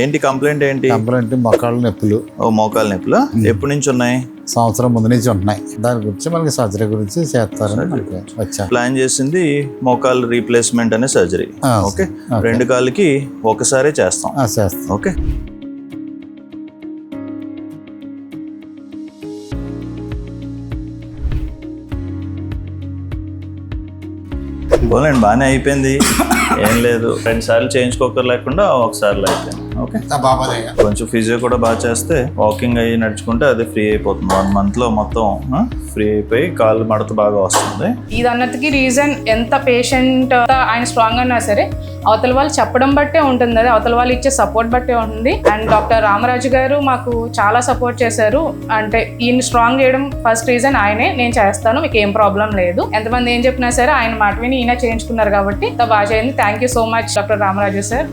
ఏంటి కంప్లైంట్ ఏంటి? కంప్లైంట్ మోకాళ్ళ నొప్పులు. ఓ మోకాలు నొప్పులు ఎప్పటి నుంచి ఉన్నాయి? సంవత్సరం ముందు నుంచి ఉంటున్నాయి. దాని గురించి మనకి సర్జరీ గురించి చేస్తారని మనకి వచ్చా. ప్లాన్ చేసింది మోకాలు రీప్లేస్మెంట్ అనే సర్జరీ. ఓకే, రెండు కాళ్ళకి ఒకసారి చేస్తాం. చేస్తాం. ఓకే, పోలేండి, బాగానే అయిపోయింది. ఏం లేదు, 2 సార్లు చేయించుకోకర్ లేకుండా ఒకసారి అయిపోయింది. ఓకే, కొంచెం ఫిజియో కూడా బాగా చేస్తే వాకింగ్ అయ్యి నడుచుకుంటే అది ఫ్రీ అయిపోతుంది. 1 month లో మొత్తం ఫ్రీ అయిపోయి కాళ్ళు మడత బాగా వస్తుంది. ఇది అన్నట్టుకి రీజన్ ఎంత పేషెంట్ ఆయన స్ట్రాంగ్ అన్నా సరే అవతల వాళ్ళు చెప్పడం బట్టే ఉంటుంది, అది అవతల వాళ్ళు ఇచ్చే సపోర్ట్ బట్టే ఉంటుంది. అండ్ డాక్టర్ రామరాజు గారు మాకు చాలా సపోర్ట్ చేశారు. అంటే ఈయన స్ట్రాంగ్ చేయడం ఫస్ట్ రీజన్ ఆయనే. నేను చేస్తాను, మీకు ఏం ప్రాబ్లం లేదు, ఎంతమంది ఏం చెప్పినా సరే ఆయన మాట విని ఈయన చేయించుకున్నారు కాబట్టి బాగా చేయండి. Thank you so much doctor Ramaraju sir.